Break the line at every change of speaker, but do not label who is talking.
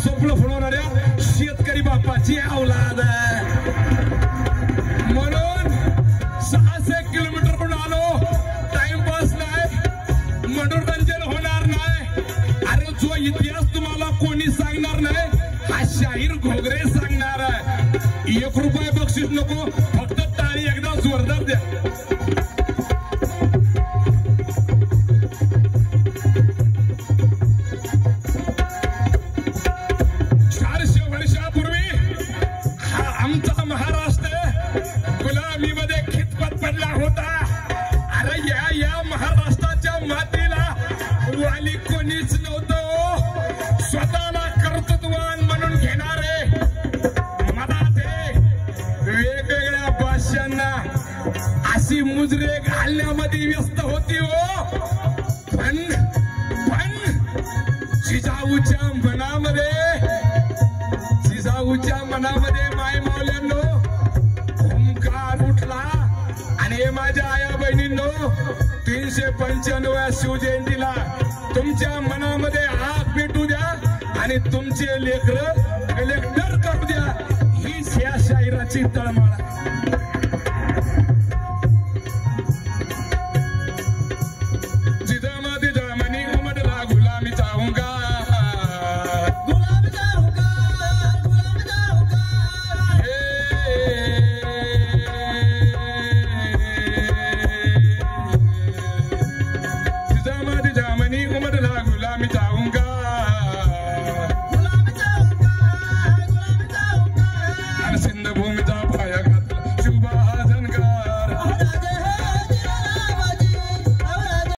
स्वप्न फुलवणाऱ्या शेतकरी बापाची औलाद म्हणून 600 किलोमीटरहून आलो. टाइमपास नाही, मनोरंजन होणार नाही. अरे जो इतिहास तुम्हाला कोणी सांगणार नाही हा शाहीर घोगरे सांगणार आहे. 1 रुपया बक्षीस नको, फक्त टाळी एकदा जोरदार द्या. वाली कोणीच नव्हतं, स्वतःला कर्तृत्ववान म्हणून घेणारे मनात वेगवेगळ्या भाषांना अशी मुजरे घालण्यामध्ये व्यस्त होती हो. पण जिजाऊच्या मनामध्ये माय मावल्यांनो ओंकार उठला. आणि माझ्या आया बहिणींनो 395व्या शिवजयंतीला तुमच्या मनामध्ये आग पेटू द्या आणि तुमचे लेकरं कलेक्टर करू द्या. हीच या शाहिराची तळमळ.